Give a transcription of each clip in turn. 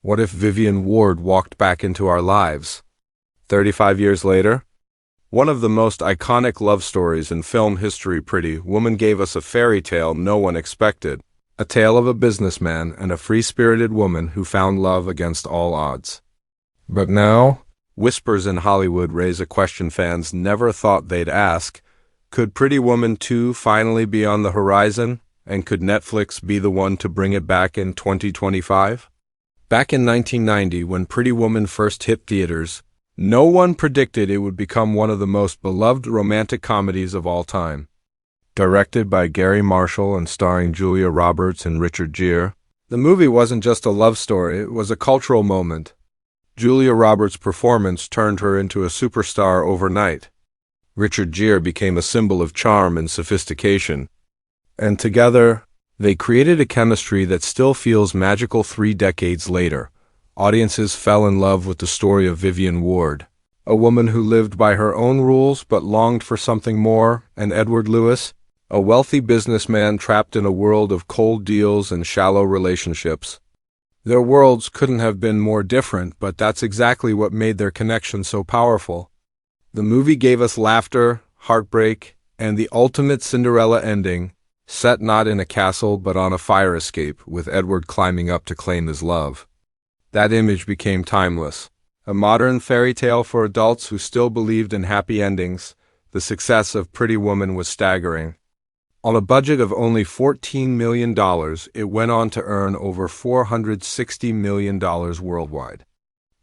What if Vivian Ward walked back into our lives? 35 years later? One of the most iconic love stories in film history, Pretty Woman gave us a fairy tale no one expected. A tale of a businessman and a free-spirited woman who found love against all odds. But now, whispers in Hollywood raise a question fans never thought they'd ask. Could Pretty Woman 2 finally be on the horizon? And could Netflix be the one to bring it back in 2025? Back in 1990, when Pretty Woman first hit theaters, no one predicted it would become one of the most beloved romantic comedies of all time. Directed by Gere Marshall and starring Julia Roberts and Richard Gere, the movie wasn't just a love story, it was a cultural moment. Julia Roberts' performance turned her into a superstar overnight. Richard Gere became a symbol of charm and sophistication. And together, they created a chemistry that still feels magical 3 decades later. Audiences fell in love with the story of Vivian Ward, a woman who lived by her own rules but longed for something more, and Edward Lewis, a wealthy businessman trapped in a world of cold deals and shallow relationships. Their worlds couldn't have been more different, but that's exactly what made their connection so powerful. The movie gave us laughter, heartbreak, and the ultimate Cinderella ending, set not in a castle but on a fire escape, with Edward climbing up to claim his love. That image became timeless. A modern fairy tale for adults who still believed in happy endings. The success of Pretty Woman was staggering. On a budget of only $14 million, it went on to earn over $460 million worldwide.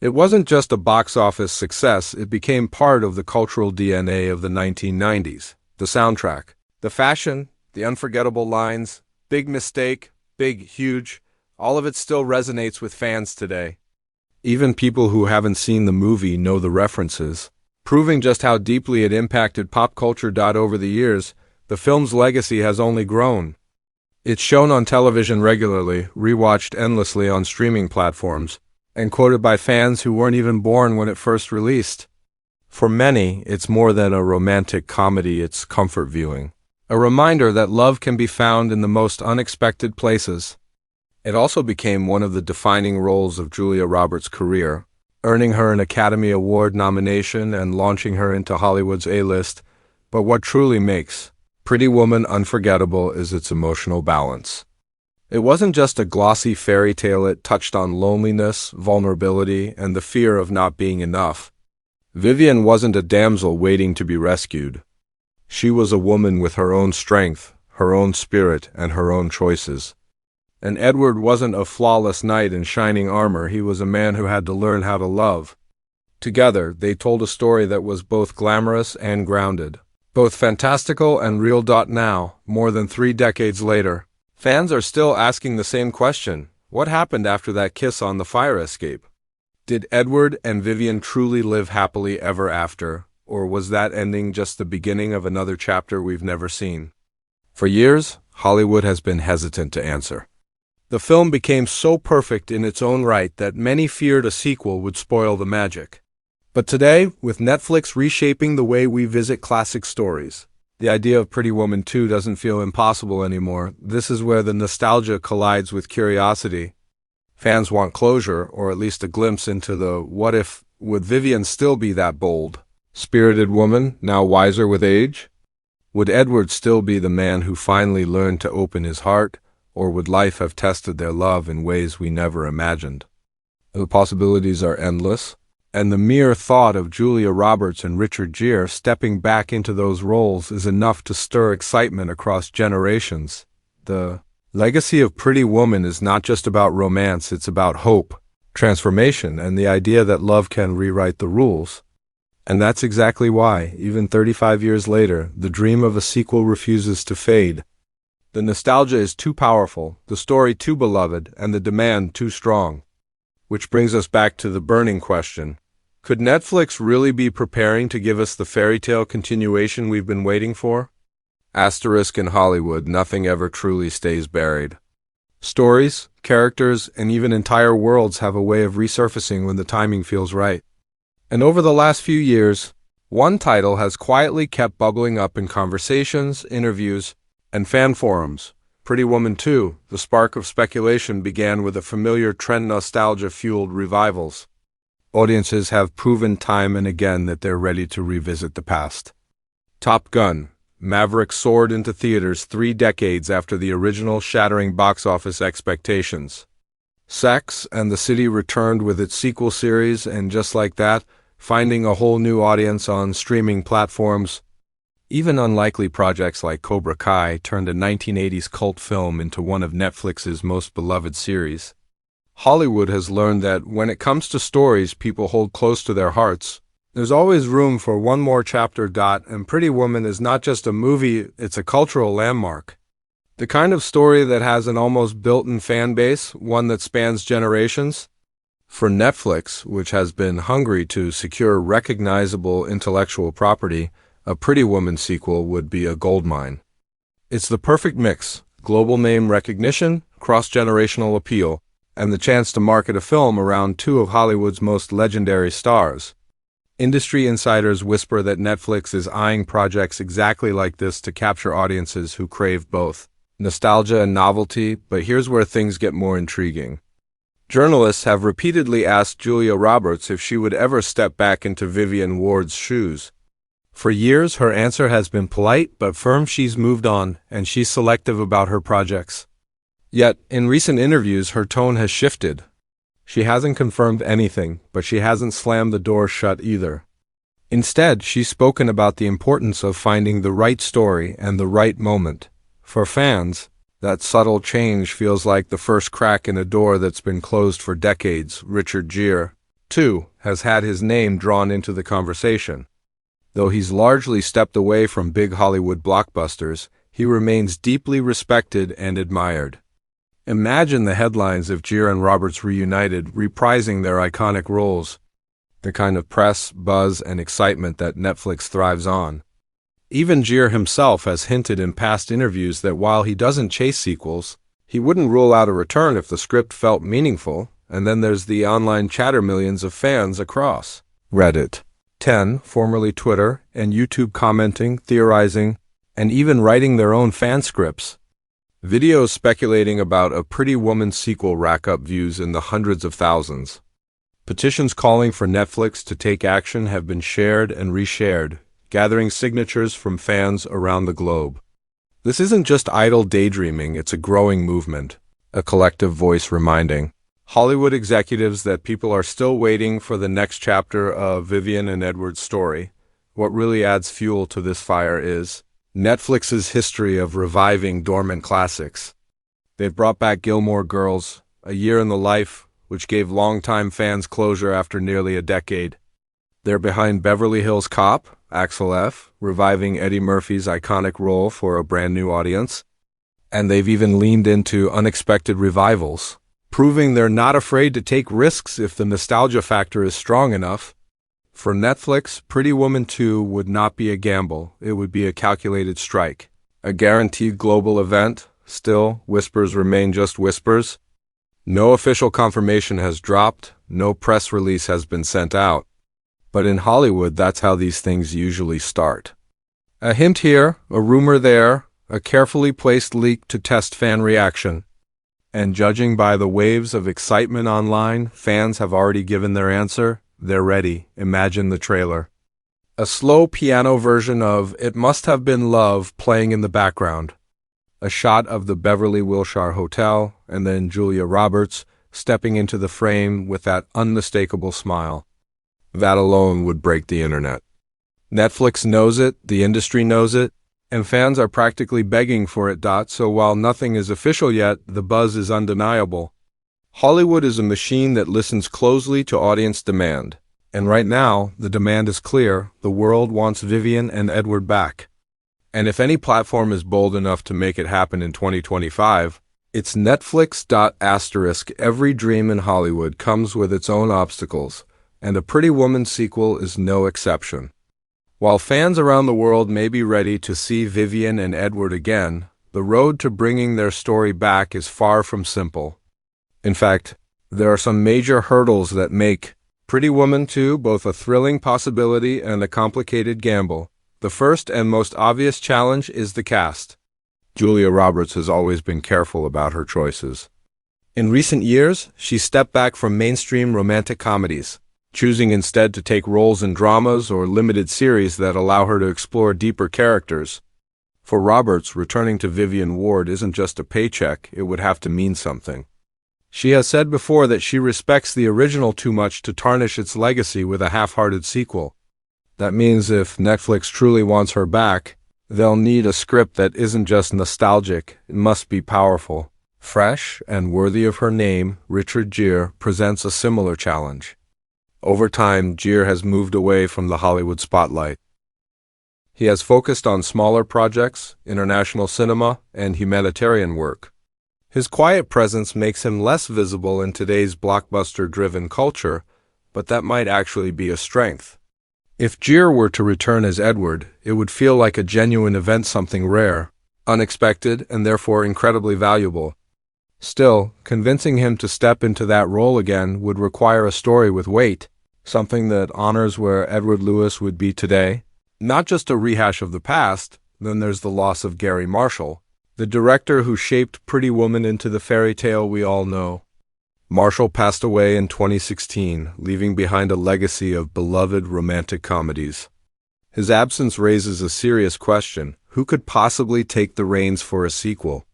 It wasn't just a box office success, it became part of the cultural DNA of the 1990s. The soundtrack, the fashion, the unforgettable lines, big mistake, big, huge, all of it still resonates with fans today. Even people who haven't seen the movie know the references, proving just how deeply it impacted pop culture. Over the years, the film's legacy has only grown. It's shown on television regularly, rewatched endlessly on streaming platforms, and quoted by fans who weren't even born when it first released. For many, it's more than a romantic comedy, it's comfort viewing. A reminder that love can be found in the most unexpected places. It also became one of the defining roles of Julia Roberts' career, earning her an Academy Award nomination and launching her into Hollywood's A-list. But what truly makes Pretty Woman unforgettable is its emotional balance. It wasn't just a glossy fairy tale, it touched on loneliness, vulnerability, and the fear of not being enough. Vivian wasn't a damsel waiting to be rescued. She was a woman with her own strength, her own spirit, and her own choices. And Edward wasn't a flawless knight in shining armor, he was a man who had to learn how to love. Together, they told a story that was both glamorous and grounded, both fantastical and real. Now, more than 3 decades later, fans are still asking the same question: what happened after that kiss on the fire escape? Did Edward and Vivian truly live happily ever after, or was that ending just the beginning of another chapter we've never seen? For years, Hollywood has been hesitant to answer. The film became so perfect in its own right that many feared a sequel would spoil the magic. But today, with Netflix reshaping the way we visit classic stories, the idea of Pretty Woman 2 doesn't feel impossible anymore. This is where the nostalgia collides with curiosity. Fans want closure, or at least a glimpse into the what if. Would Vivian still be that bold, spirited woman, now wiser with age? Would Edward still be the man who finally learned to open his heart? Or would life have tested their love in ways we never imagined? The possibilities are endless, and the mere thought of Julia Roberts and Richard Gere stepping back into those roles is enough to stir excitement across generations. The legacy of Pretty Woman is not just about romance, it's about hope, transformation, and the idea that love can rewrite the rules. And that's exactly why, even 35 years later, the dream of a sequel refuses to fade. The nostalgia is too powerful, the story too beloved, and the demand too strong. Which brings us back to the burning question. Could Netflix really be preparing to give us the fairy tale continuation we've been waiting for? Asterisk in Hollywood, nothing ever truly stays buried. Stories, characters, and even entire worlds have a way of resurfacing when the timing feels right. And over the last few years, one title has quietly kept bubbling up in conversations, interviews, and fan forums: Pretty Woman 2, the spark of speculation began with a familiar trend nostalgia-fueled revivals. Audiences have proven time and again that they're ready to revisit the past. Top Gun: Maverick soared into theaters 3 decades after the original, shattering box office expectations. Sex and the City returned with its sequel series, and just like that, finding a whole new audience on streaming platforms. Even unlikely projects like Cobra Kai turned a 1980s cult film into one of Netflix's most beloved series. Hollywood has learned that when it comes to stories people hold close to their hearts, there's always room for one more chapter. And Pretty Woman is not just a movie, it's a cultural landmark. The kind of story that has an almost built-in fan base, one that spans generations. For Netflix, which has been hungry to secure recognizable intellectual property, a Pretty Woman sequel would be a goldmine. It's the perfect mix: global name recognition, cross-generational appeal, and the chance to market a film around 2 of Hollywood's most legendary stars. Industry insiders whisper that Netflix is eyeing projects exactly like this to capture audiences who crave both nostalgia and novelty, but here's where things get more intriguing. Journalists have repeatedly asked Julia Roberts if she would ever step back into Vivian Ward's shoes. For years, her answer has been polite but firm: she's moved on, and she's selective about her projects. Yet, in recent interviews, her tone has shifted. She hasn't confirmed anything, but she hasn't slammed the door shut either. Instead, she's spoken about the importance of finding the right story and the right moment. For fans, that subtle change feels like the first crack in a door that's been closed for decades. Richard Gere, too, has had his name drawn into the conversation. Though he's largely stepped away from big Hollywood blockbusters, he remains deeply respected and admired. Imagine the headlines if Gere and Roberts reunited, reprising their iconic roles. The kind of press, buzz, and excitement that Netflix thrives on. Even Gere himself has hinted in past interviews that while he doesn't chase sequels, he wouldn't rule out a return if the script felt meaningful. And then there's the online chatter millions of fans across Reddit, 10, formerly Twitter, and YouTube commenting, theorizing, and even writing their own fan scripts. Videos speculating about a Pretty Woman sequel rack up views in the hundreds of thousands. Petitions calling for Netflix to take action have been shared and reshared, gathering signatures from fans around the globe. This isn't just idle daydreaming, it's a growing movement, a collective voice reminding Hollywood executives that people are still waiting for the next chapter of Vivian and Edward's story. What really adds fuel to this fire is Netflix's history of reviving dormant classics. They've brought back Gilmore Girls, A Year in the Life, which gave longtime fans closure after nearly a decade. They're behind Beverly Hills Cop, Axel F., reviving Eddie Murphy's iconic role for a brand new audience. And they've even leaned into unexpected revivals, proving they're not afraid to take risks if the nostalgia factor is strong enough. For Netflix, Pretty Woman 2 would not be a gamble, it would be a calculated strike. A guaranteed global event. Still, whispers remain just whispers. No official confirmation has dropped, no press release has been sent out. But in Hollywood, that's how these things usually start. A hint here, a rumor there, a carefully placed leak to test fan reaction. And judging by the waves of excitement online, fans have already given their answer. They're ready. Imagine the trailer. A slow piano version of It Must Have Been Love playing in the background. A shot of the Beverly Wilshire Hotel, and then Julia Roberts stepping into the frame with that unmistakable smile. That alone would break the internet. Netflix knows it, the industry knows it, and fans are practically begging for it. So while nothing is official yet, the buzz is undeniable. Hollywood is a machine that listens closely to audience demand. And right now, the demand is clear. The world wants Vivian and Edward back. And if any platform is bold enough to make it happen in 2025, it's Netflix. Every dream in Hollywood comes with its own obstacles, and a Pretty Woman sequel is no exception. While fans around the world may be ready to see Vivian and Edward again, the road to bringing their story back is far from simple. In fact, there are some major hurdles that make Pretty Woman 2 both a thrilling possibility and a complicated gamble. The first and most obvious challenge is the cast. Julia Roberts has always been careful about her choices. In recent years, she stepped back from mainstream romantic comedies, choosing instead to take roles in dramas or limited series that allow her to explore deeper characters. For Roberts, returning to Vivian Ward isn't just a paycheck, it would have to mean something. She has said before that she respects the original too much to tarnish its legacy with a half-hearted sequel. That means if Netflix truly wants her back, they'll need a script that isn't just nostalgic, it must be powerful. Fresh and worthy of her name, Richard Gere presents a similar challenge. Over time, Gere has moved away from the Hollywood spotlight. He has focused on smaller projects, international cinema, and humanitarian work. His quiet presence makes him less visible in today's blockbuster-driven culture, but that might actually be a strength. If Gere were to return as Edward, it would feel like a genuine event, something rare, unexpected, and therefore incredibly valuable. Still, convincing him to step into that role again would require a story with weight, something that honors where Edward Lewis would be today. Not just a rehash of the past. Then there's the loss of Gary Marshall, the director who shaped Pretty Woman into the fairy tale we all know. Marshall passed away in 2016, leaving behind a legacy of beloved romantic comedies. His absence raises a serious question: who could possibly take the reins for a sequel?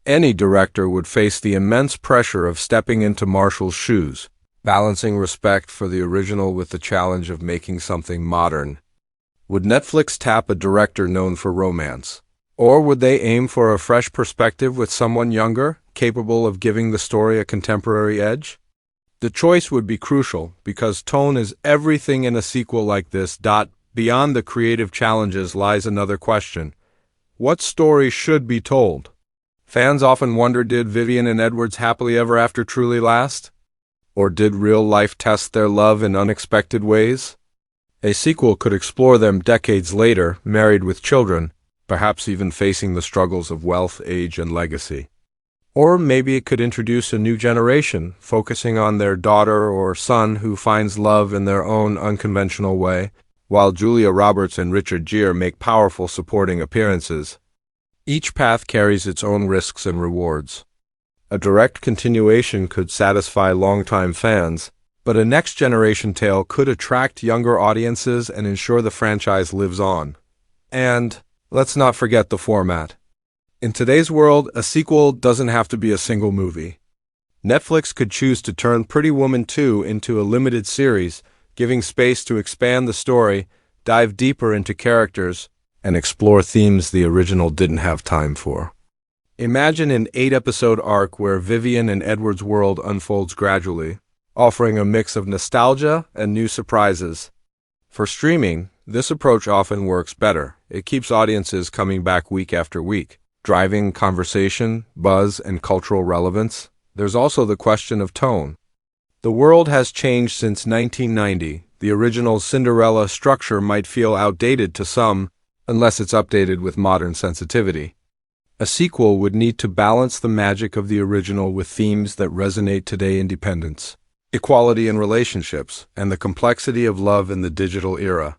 Any director would face the immense pressure of stepping into Marshall's shoes, balancing respect for the original with the challenge of making something modern. Would Netflix tap a director known for romance? Or would they aim for a fresh perspective with someone younger, capable of giving the story a contemporary edge? The choice would be crucial, because tone is everything in a sequel like this. Beyond the creative challenges lies another question: what story should be told? Fans often wonder, did Vivian and Edward's happily ever after truly last? Or did real life test their love in unexpected ways? A sequel could explore them decades later, married with children, perhaps even facing the struggles of wealth, age, and legacy. Or maybe it could introduce a new generation, focusing on their daughter or son who finds love in their own unconventional way, while Julia Roberts and Richard Gere make powerful supporting appearances. Each path carries its own risks and rewards. A direct continuation could satisfy longtime fans, but a next-generation tale could attract younger audiences and ensure the franchise lives on. And let's not forget the format. In today's world, a sequel doesn't have to be a single movie. Netflix could choose to turn Pretty Woman 2 into a limited series, giving space to expand the story, dive deeper into characters, and explore themes the original didn't have time for. Imagine an 8-episode arc where Vivian and Edward's world unfolds gradually, offering a mix of nostalgia and new surprises. For streaming, this approach often works better. It keeps audiences coming back week after week, driving conversation, buzz, and cultural relevance. There's also the question of tone. The world has changed since 1990. The original Cinderella structure might feel outdated to some, unless it's updated with modern sensitivity. A sequel would need to balance the magic of the original with themes that resonate today: independence, equality in relationships, and the complexity of love in the digital era.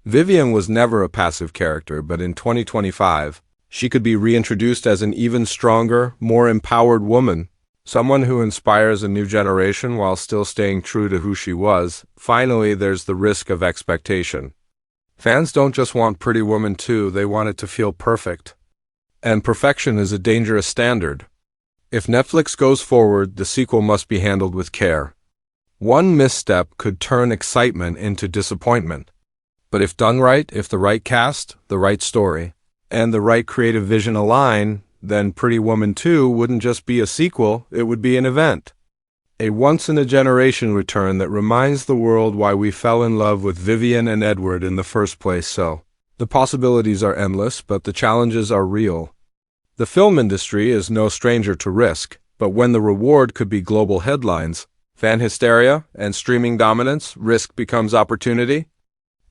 Vivian was never a passive character, but in 2025, she could be reintroduced as an even stronger, more empowered woman, someone who inspires a new generation while still staying true to who she was. Finally, there's the risk of expectation. Fans don't just want Pretty Woman 2, they want it to feel perfect. And perfection is a dangerous standard. If Netflix goes forward, the sequel must be handled with care. One misstep could turn excitement into disappointment. But if done right, if the right cast, the right story, and the right creative vision align, then Pretty Woman 2 wouldn't just be a sequel, it would be an event. A once-in-a-generation return that reminds the world why we fell in love with Vivian and Edward in the first place. So, the possibilities are endless, but the challenges are real. The film industry is no stranger to risk, but when the reward could be global headlines, fan hysteria, and streaming dominance, risk becomes opportunity.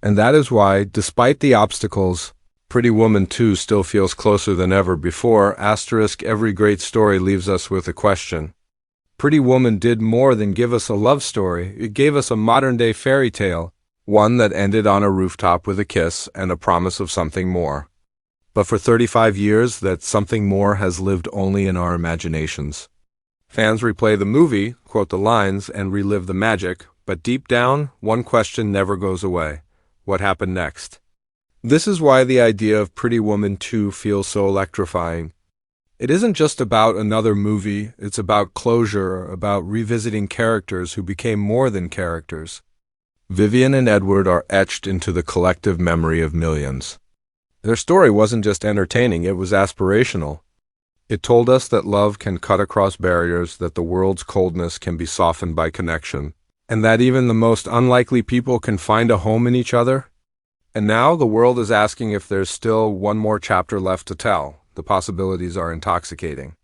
And that is why, despite the obstacles, Pretty Woman 2 still feels closer than ever before. Every great story leaves us with a question. Pretty Woman did more than give us a love story. It gave us a modern-day fairy tale, one that ended on a rooftop with a kiss and a promise of something more. But for 35 years, that something more has lived only in our imaginations. Fans replay the movie, quote the lines, and relive the magic, but deep down, one question never goes away. What happened next? This is why the idea of Pretty Woman 2 feels so electrifying. It isn't just about another movie, it's about closure, about revisiting characters who became more than characters. Vivian and Edward are etched into the collective memory of millions. Their story wasn't just entertaining, it was aspirational. It told us that love can cut across barriers, that the world's coldness can be softened by connection, and that even the most unlikely people can find a home in each other. And now the world is asking if there's still one more chapter left to tell. The possibilities are intoxicating.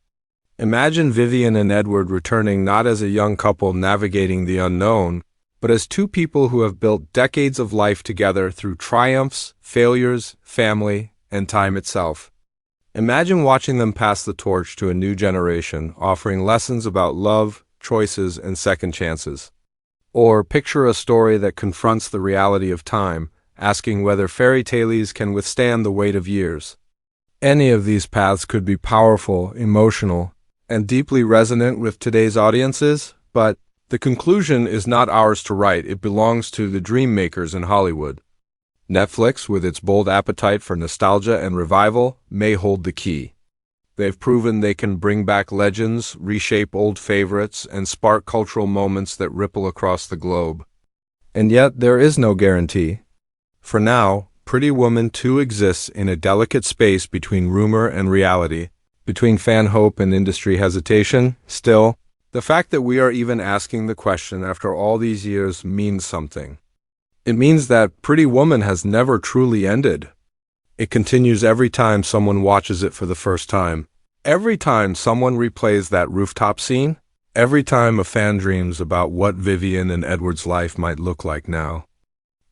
Imagine Vivian and Edward returning not as a young couple navigating the unknown, but as two people who have built decades of life together through triumphs, failures, family, and time itself. Imagine watching them pass the torch to a new generation, offering lessons about love, choices, and second chances. Or picture a story that confronts the reality of time, asking whether fairy tales can withstand the weight of years. Any of these paths could be powerful, emotional, and deeply resonant with today's audiences, but the conclusion is not ours to write. It belongs to the dream makers in Hollywood. Netflix, with its bold appetite for nostalgia and revival, may hold the key. They've proven they can bring back legends, reshape old favorites, and spark cultural moments that ripple across the globe. And yet, there is no guarantee. For now, Pretty Woman 2 exists in a delicate space between rumor and reality, between fan hope and industry hesitation. Still, the fact that we are even asking the question after all these years means something. It means that Pretty Woman has never truly ended. It continues every time someone watches it for the first time. Every time someone replays that rooftop scene. Every time a fan dreams about what Vivian and Edward's life might look like now.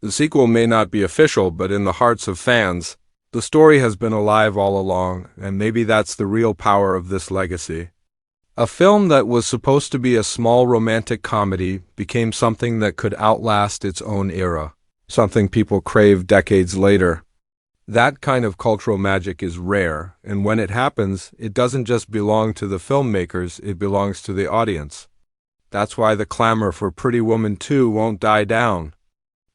The sequel may not be official, but in the hearts of fans, the story has been alive all along, and maybe that's the real power of this legacy. A film that was supposed to be a small romantic comedy became something that could outlast its own era, something people crave decades later. That kind of cultural magic is rare, and when it happens, it doesn't just belong to the filmmakers, it belongs to the audience. That's why the clamor for Pretty Woman 2 won't die down.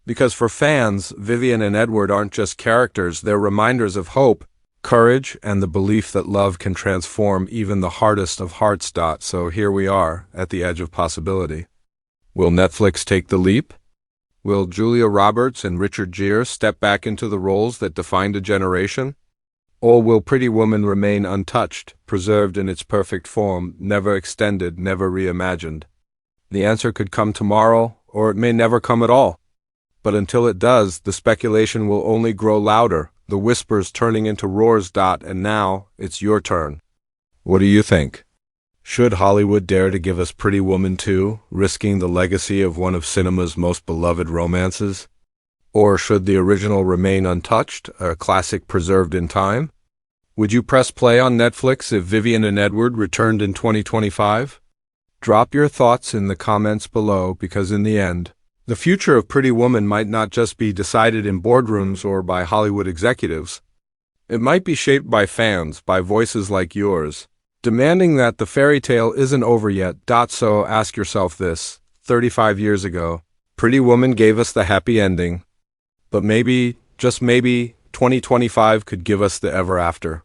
Because for fans, Vivian and Edward aren't just characters, they're reminders of hope, courage, and the belief that love can transform even the hardest of hearts. So here we are, at the edge of possibility. Will Netflix take the leap? Will Julia Roberts and Richard Gere step back into the roles that defined a generation? Or will Pretty Woman remain untouched, preserved in its perfect form, never extended, never reimagined? The answer could come tomorrow, or it may never come at all. But until it does, the speculation will only grow louder, the whispers turning into roars. And now, it's your turn. What do you think? Should Hollywood dare to give us Pretty Woman 2, risking the legacy of one of cinema's most beloved romances? Or should the original remain untouched, a classic preserved in time? Would you press play on Netflix if Vivian and Edward returned in 2025? Drop your thoughts in the comments below, because in the end, the future of Pretty Woman might not just be decided in boardrooms or by Hollywood executives. It might be shaped by fans, by voices like yours, demanding that the fairy tale isn't over yet. So ask yourself this: 35 years ago, Pretty Woman gave us the happy ending, but maybe, just maybe, 2025 could give us the ever after.